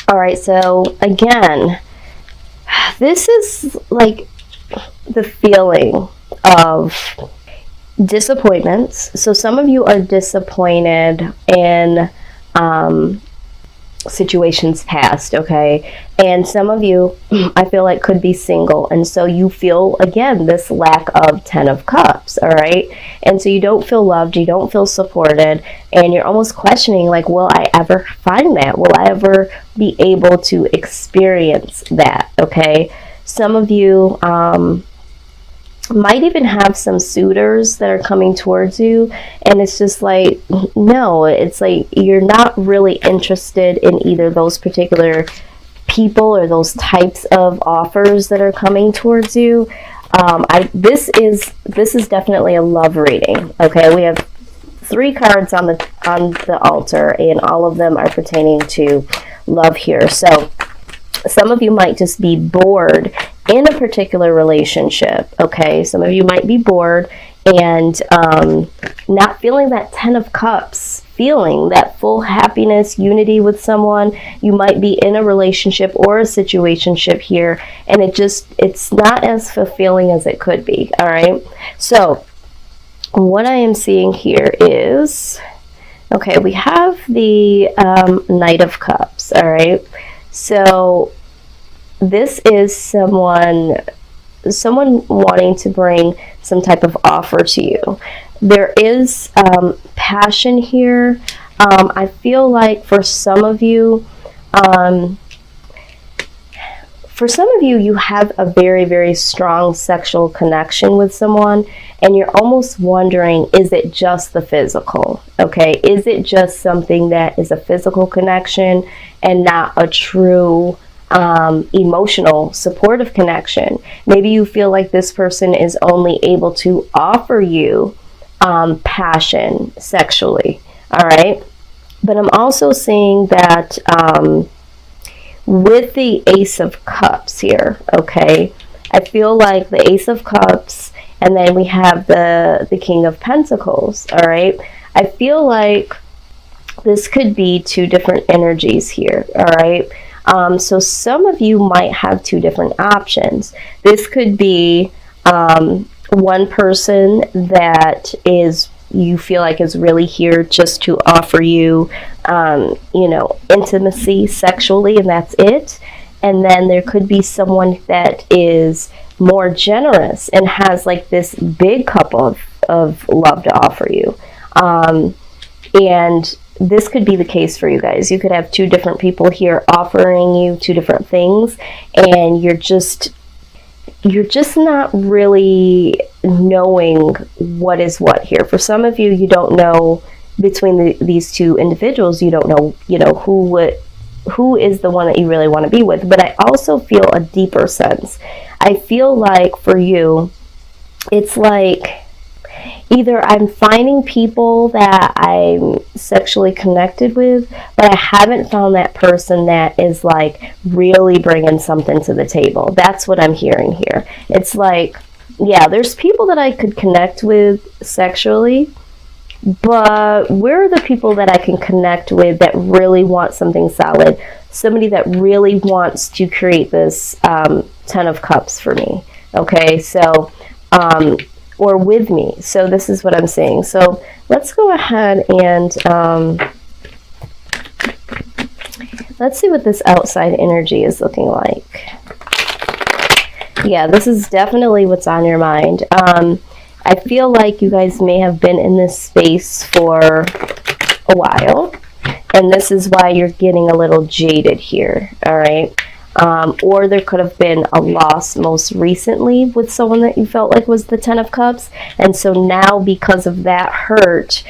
All right, so again, this is like the feeling of disappointments. So some of you are disappointed in situations past, okay? And some of you, I feel like, could be single, and so you feel, again, this lack of 10 of Cups, all right? And so you don't feel loved, you don't feel supported, and you're almost questioning, like, will I ever find that? Will I ever be able to experience that, okay? Some of you might even have some suitors that are coming towards you, and it's just like, no, it's like you're not really interested in either those particular people or those types of offers that are coming towards you. This is definitely a love reading. Okay, we have 3 cards on the altar, and all of them are pertaining to love here. So some of you might just be bored in a particular relationship, okay? Some of you might be bored and not feeling that 10 of Cups, feeling that full happiness, unity with someone. You might be in a relationship or a situationship here, and it's not as fulfilling as it could be, all right? So what I am seeing here is, okay, we have the Knight of Cups, all right? So this is someone wanting to bring some type of offer to you. There is passion here. I feel like for some of you, you have a very, very strong sexual connection with someone, and you're almost wondering, is it just the physical? Okay, is it just something that is a physical connection and not a true emotional supportive connection? Maybe you feel like this person is only able to offer you passion sexually, all right? But I'm also seeing that with the Ace of Cups here, okay, I feel like the Ace of Cups, and then we have the King of Pentacles, all right? I feel like this could be 2 different energies here, all right? So some of you might have 2 different options. This could be one person that you feel like is really here just to offer you, intimacy sexually, and that's it. And then there could be someone that is more generous and has like this big cup of love to offer you. And this could be the case for you guys. You could have 2 different people here offering you 2 different things, and you're just not really knowing what is what here. For some of you, you don't know between these 2 individuals. You don't know, who is the one that you really want to be with. But I also feel a deeper sense. I feel like for you, it's like either I'm finding people that I'm sexually connected with, but I haven't found that person that is like really bringing something to the table. That's what I'm hearing here. It's like, yeah, there's people that I could connect with sexually, but where are the people that I can connect with that really want something solid? Somebody that really wants to create this 10 of Cups for me. Okay, so or with me. So this is what I'm saying. So let's go ahead and let's see what this outside energy is looking like. Yeah, this is definitely what's on your mind. I feel like you guys may have been in this space for a while, and this is why you're getting a little jaded here, all right? Or there could have been a loss most recently with someone that you felt like was the 10 of Cups. And so now, because of that hurt,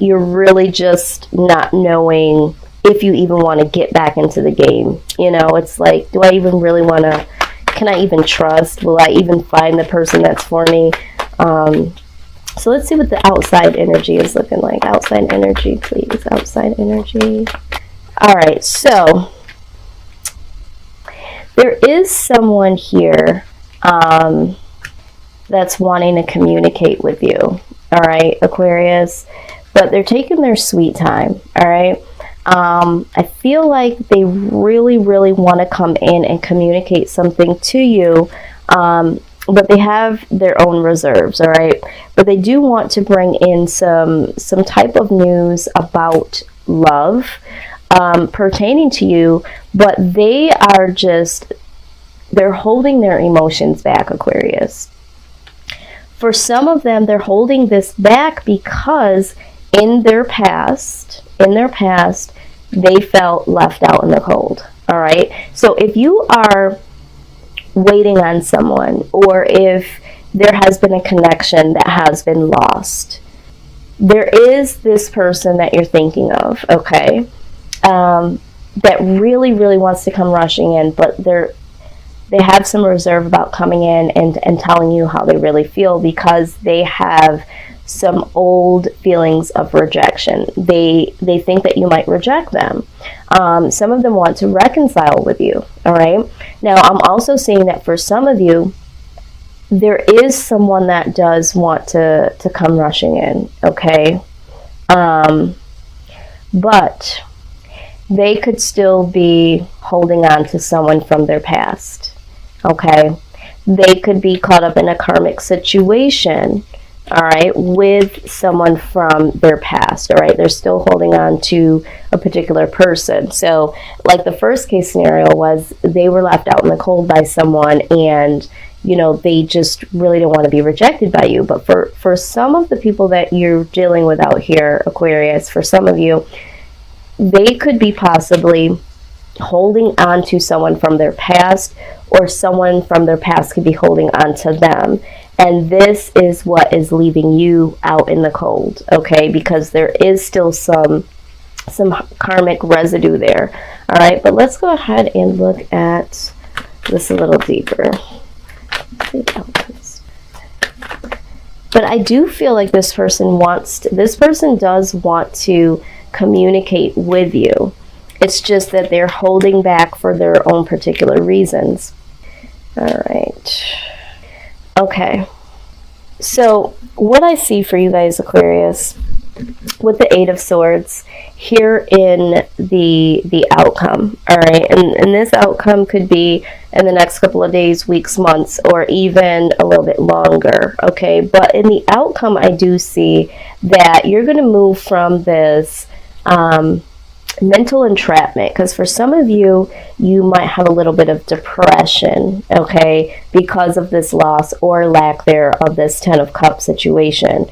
you're really just not knowing if you even want to get back into the game. It's like, do I even really want to, can I even trust? Will I even find the person that's for me? So let's see what the outside energy is looking like. Outside energy, please. Outside energy. All right, so there is someone here that's wanting to communicate with you, all right, Aquarius, but they're taking their sweet time, all right? I feel like they really, really want to come in and communicate something to you, but they have their own reserves, all right? But they do want to bring in some type of news about love pertaining to you, but they are they're holding their emotions back, Aquarius. For some of them, they're holding this back because in their past, they felt left out in the cold, all right? So if you are waiting on someone, or if there has been a connection that has been lost, there is this person that you're thinking of, okay, that really, really wants to come rushing in, but they have some reserve about coming in and telling you how they really feel, because they have some old feelings of rejection. They think that you might reject them. Some of them want to reconcile with you, all right? Now, I'm also seeing that for some of you, there is someone that does want to come rushing in, okay? But they could still be holding on to someone from their past, okay? They could be caught up in a karmic situation, all right, with someone from their past, all right? They're still holding on to a particular person. So, like the first case scenario was they were left out in the cold by someone, and, you know, they just really don't want to be rejected by you. But for some of the people that you're dealing with out here, Aquarius, for some of you, they could be possibly holding on to someone from their past, or someone from their past could be holding on to them. And this is what is leaving you out in the cold, okay? Because there is still some karmic residue there, all right? But let's go ahead and look at this a little deeper. But I do feel like this person does want to communicate with you. It's just that they're holding back for their own particular reasons. All right. Okay. So what I see for you guys, Aquarius, with the Eight of Swords here in the outcome, all right? And this outcome could be in the next couple of days, weeks, months, or even a little bit longer, okay? But in the outcome, I do see that you're going to move from this mental entrapment, because for some of you, you might have a little bit of depression, okay, because of this loss or lack there of this Ten of Cups situation.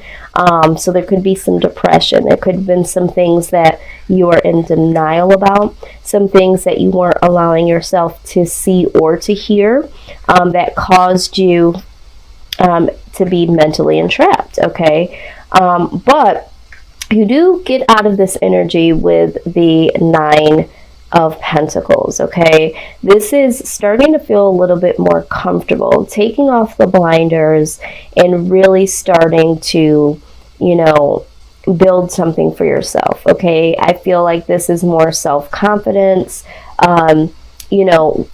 So there could be some depression. There could have been some things that you are in denial about, some things that you weren't allowing yourself to see or to hear, that caused you to be mentally entrapped, okay? But you do get out of this energy with the Nine of Pentacles, okay? This is starting to feel a little bit more comfortable, taking off the blinders and really starting to, you know, build something for yourself, okay? I feel like this is more self-confidence. You know,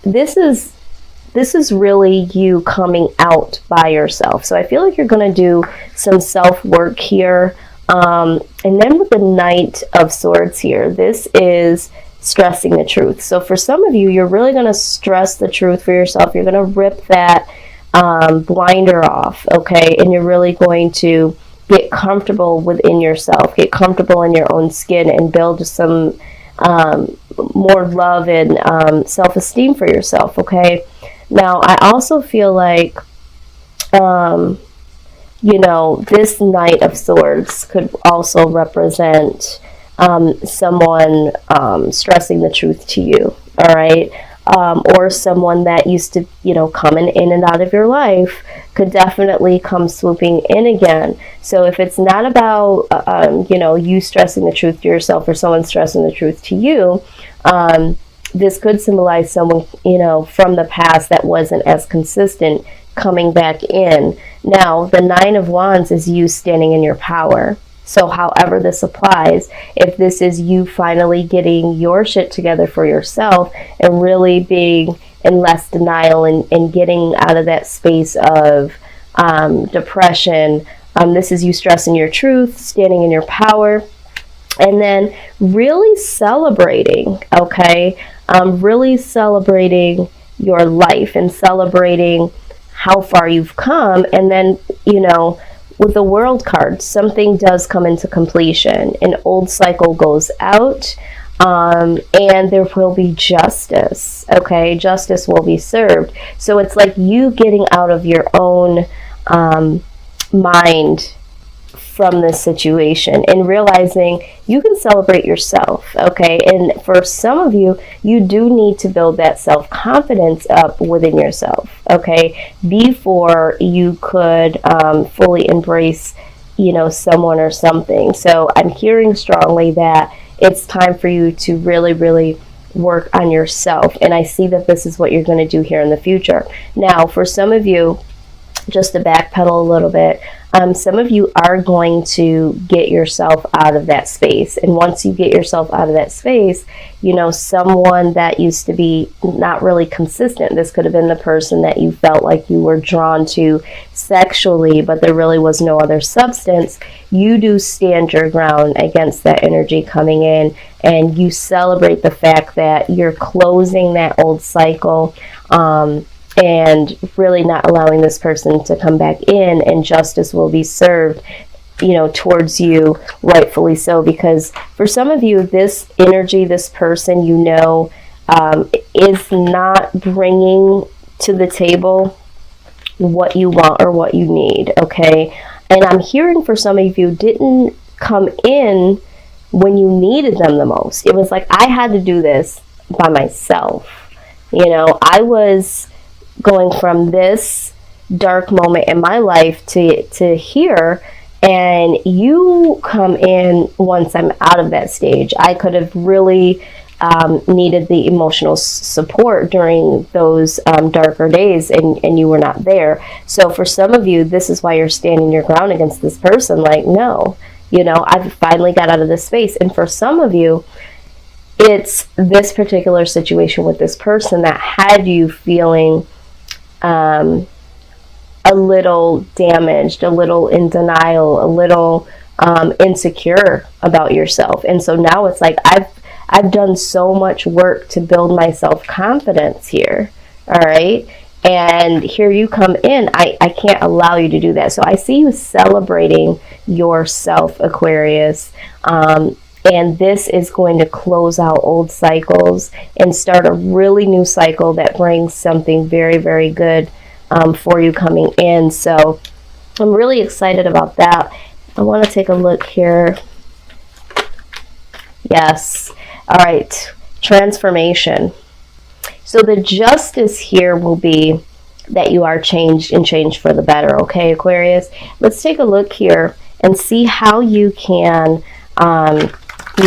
this is really you coming out by yourself. So I feel like you're going to do some self-work here. And then with the Knight of Swords here, this is stressing the truth. So for some of you, you're really going to stress the truth for yourself. You're going to rip that blinder off, okay? And you're really going to get comfortable within yourself, get comfortable in your own skin, and build some more love and self-esteem for yourself, okay? Now, I also feel like you know, this Knight of Swords could also represent someone stressing the truth to you, all right? Or someone that used to, you know, coming in and out of your life could definitely come swooping in again. So if it's not about, you know, you stressing the truth to yourself or someone stressing the truth to you, this could symbolize someone, you know, from the past that wasn't as consistent coming back in. Now, the Nine of Wands is you standing in your power. So however this applies, if this is you finally getting your shit together for yourself and really being in less denial and getting out of that space of depression, this is you stressing your truth, standing in your power. And then really celebrating, okay? Really celebrating your life and celebrating how far you've come. And then, you know, with the World card, something does come into completion. An old cycle goes out, and there will be justice, okay? Justice will be served. So it's like you getting out of your own mind from this situation and realizing you can celebrate yourself, okay? And for some of you, you do need to build that self-confidence up within yourself, okay? Before you could fully embrace, you know, someone or something. So I'm hearing strongly that it's time for you to really, really work on yourself. And I see that this is what you're going to do here in the future. Now, for some of you, just to backpedal a little bit, some of you are going to get yourself out of that space. And once you get yourself out of that space, you know, someone that used to be not really consistent, this could have been the person that you felt like you were drawn to sexually, but there really was no other substance. You do stand your ground against that energy coming in, and you celebrate the fact that you're closing that old cycle, and really not allowing this person to come back in, and justice will be served, you know, towards you, rightfully so. Because for some of you, this energy, this person, you know, is not bringing to the table what you want or what you need, okay? And I'm hearing for some of you, didn't come in when you needed them the most. It was like, I had to do this by myself. You know, I was going from this dark moment in my life to here, and you come in once I'm out of that stage. I could have really needed the emotional support during those darker days, and you were not there. So for some of you, this is why you're standing your ground against this person. Like, no, you know, I've finally got out of this space. And for some of you, it's this particular situation with this person that had you feeling a little damaged, a little in denial, a little insecure about yourself. And so now it's like, I've done so much work to build my self-confidence here, all right? And here you come in, I can't allow you to do that. So I see you celebrating yourself, Aquarius, and this is going to close out old cycles and start a really new cycle that brings something very, very good for you coming in. So I'm really excited about that. I want to take a look here. Yes. All right. Transformation. So the justice here will be that you are changed and changed for the better. Okay, Aquarius? Let's take a look here and see how you can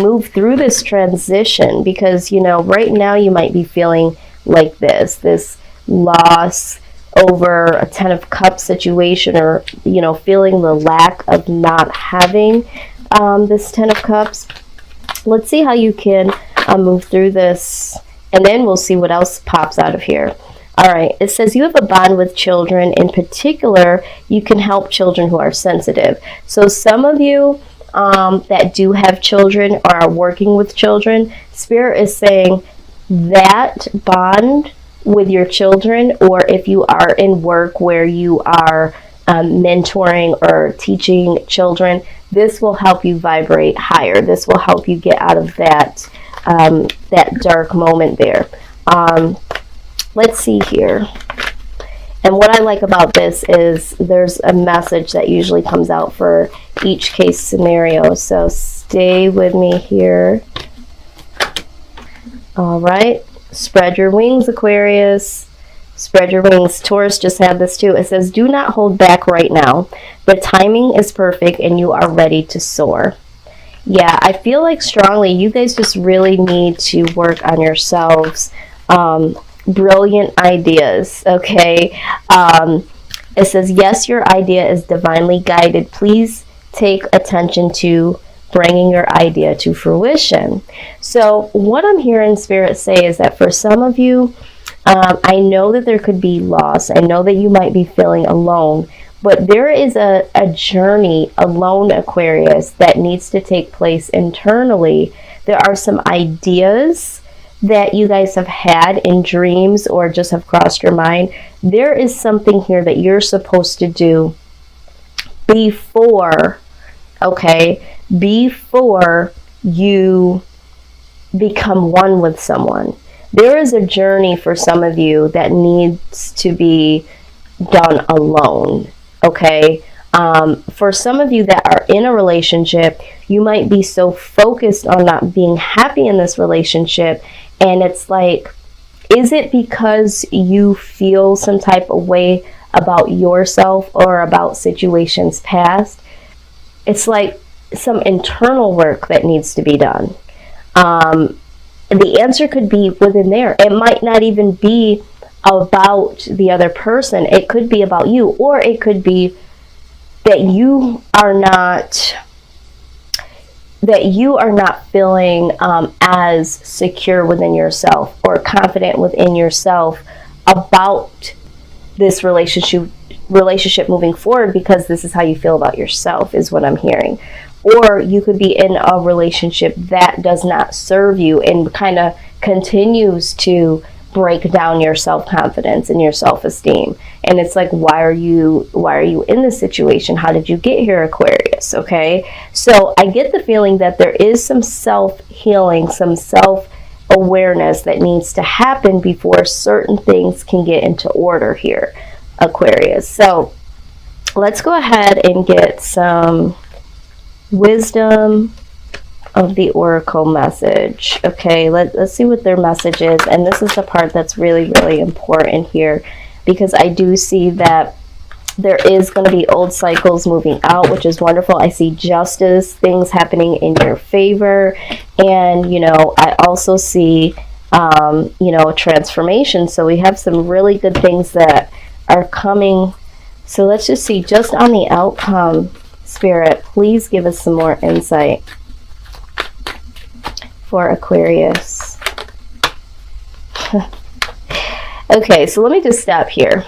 move through this transition, because, you know, right now you might be feeling like this loss over a 10 of Cups situation, or, you know, feeling the lack of not having this 10 of Cups. Let's see how you can move through this, and then we'll see what else pops out of here. All right, it says you have a bond with children. In particular, you can help children who are sensitive. So some of you that do have children or are working with children, Spirit is saying that bond with your children, or if you are in work where you are mentoring or teaching children, this will help you vibrate higher. This will help you get out of that that dark moment there. Let's see here. And what I like about this is there's a message that usually comes out for each case scenario. So stay with me here. All right. Spread your wings, Aquarius. Spread your wings. Taurus just had this too. It says, do not hold back right now. The timing is perfect and you are ready to soar. Yeah, I feel like strongly you guys just really need to work on yourselves. Brilliant ideas, okay? It says, yes, your idea is divinely guided. Please take attention to bringing your idea to fruition. So what I'm hearing Spirit say is that for some of you, I know that there could be loss. I know that you might be feeling alone, But there is a journey alone, Aquarius, that needs to take place internally. There are some ideas that you guys have had in dreams or just have crossed your mind. There is something here that you're supposed to do before, okay, before you become one with someone. There is a journey for some of you that needs to be done alone, okay? For some of you that are in a relationship, you might be so focused on not being happy in this relationship, and it's like, is it because you feel some type of way about yourself or about situations past? It's like some internal work that needs to be done. The answer could be within there. It might not even be about the other person. It could be about you, or it could be that you are not feeling as secure within yourself or confident within yourself about this relationship moving forward, because this is how you feel about yourself, is what I'm hearing. Or you could be in a relationship that does not serve you and kind of continues to break down your self-confidence and your self-esteem. And it's like, why are you in this situation? How did you get here, Aquarius? Okay, so I get the feeling that there is some self-healing, some self-awareness that needs to happen before certain things can get into order here, Aquarius. So let's go ahead and get some wisdom of the oracle message. Okay, let's see what their message is. And this is the part that's really, really important here, because I do see that there is going to be old cycles moving out, which is wonderful. I see justice, things happening in your favor. And, you know, I also see, you know, transformation. So we have some really good things that are coming. So let's just see, just on the outcome, Spirit, please give us some more insight for Aquarius. Okay, so let me just stop here.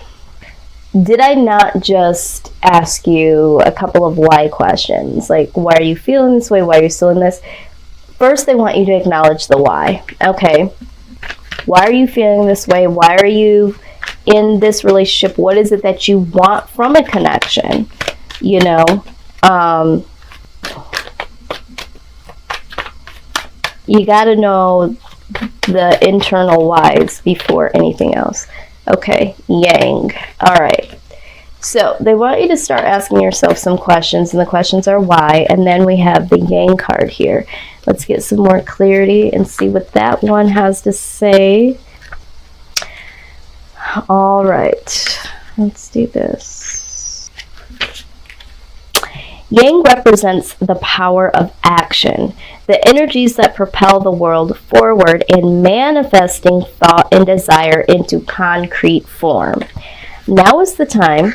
Did I not just ask you a couple of why questions? Like, why are you feeling this way? Why are you still in this? First, they want you to acknowledge the why. Okay, why are you feeling this way? Why are you in this relationship? What is it that you want from a connection? You know, you got to know the internal whys before anything else. Okay, Yang. All right. So they want you to start asking yourself some questions, and the questions are why. And then we have the Yang card here. Let's get some more clarity and see what that one has to say. All right, let's do this. Yang represents the power of action, the energies that propel the world forward in manifesting thought and desire into concrete form. Now is the time,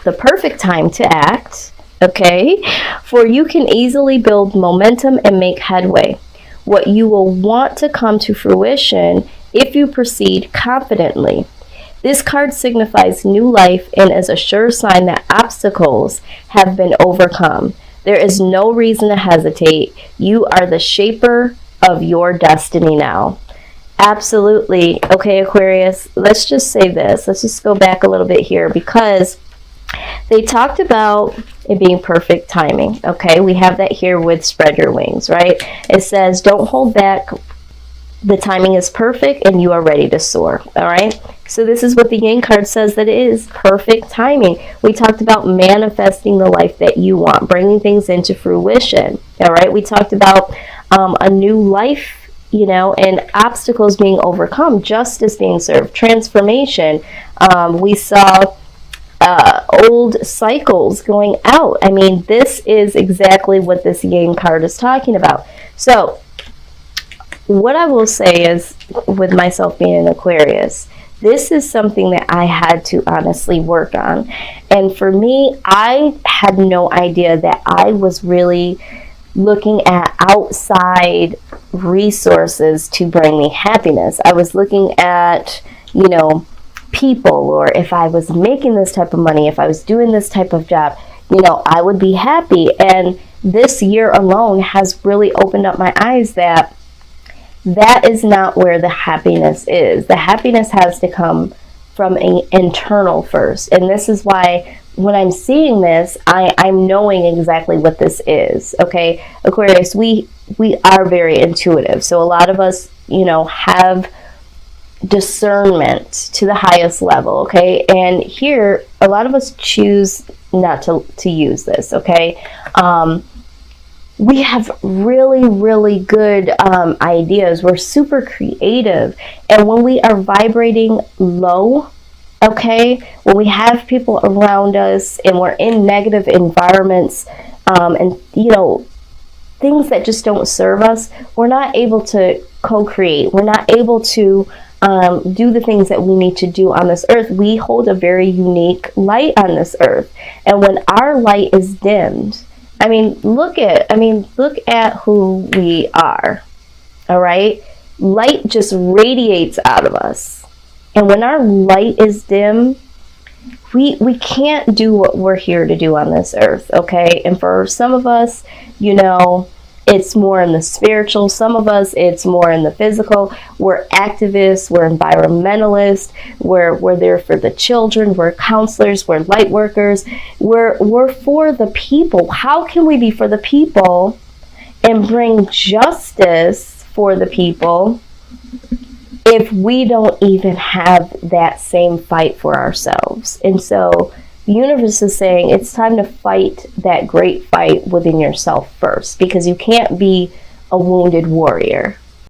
the perfect time to act, okay? For you can easily build momentum and make headway. What you will want to come to fruition if you proceed confidently. This card signifies new life and is a sure sign that obstacles have been overcome. There is no reason to hesitate. You are the shaper of your destiny now. Absolutely. Okay, Aquarius, let's just say this. Let's just go back a little bit here, because they talked about it being perfect timing. Okay, we have that here with spread your wings, right? It says, don't hold back. The timing is perfect and you are ready to soar. All right. So this is what the Yang card says, that it is perfect timing. We talked about manifesting the life that you want, bringing things into fruition. All right. We talked about a new life, you know, and obstacles being overcome, justice being served, transformation. We saw old cycles going out. I mean, this is exactly what this Yang card is talking about. So what I will say is, with myself being an Aquarius, this is something that I had to honestly work on. And for me, I had no idea that I was really looking at outside resources to bring me happiness. I was looking at, you know, people, or if I was making this type of money, if I was doing this type of job, you know, I would be happy. And this year alone has really opened up my eyes that that is not where the happiness is. The happiness has to come from an internal first. And this is why when I'm seeing this, I'm knowing exactly what this is. Okay, Aquarius, we are very intuitive. So a lot of us, you know, have discernment to the highest level. Okay, and here a lot of us choose not to use this. Okay, we have really good ideas. We're super creative, and when we are vibrating low, okay, when we have people around us and we're in negative environments, and you know, things that just don't serve us, we're not able to co-create. We're not able to do the things that we need to do on this earth. We hold a very unique light on this earth, and when our light is dimmed, I mean, look at who we are. All right, light just radiates out of us, and when our light is dim, we can't do what we're here to do on this earth. Okay, and for some of us, you know, it's more in the spiritual. Some of us, it's more in the physical. We're activists, we're environmentalists, we're there for the children, we're counselors, we're light workers, we're for the people. How can we be for the people and bring justice for the people if we don't even have that same fight for ourselves? And so the universe is saying it's time to fight that great fight within yourself first, because you can't be a wounded warrior.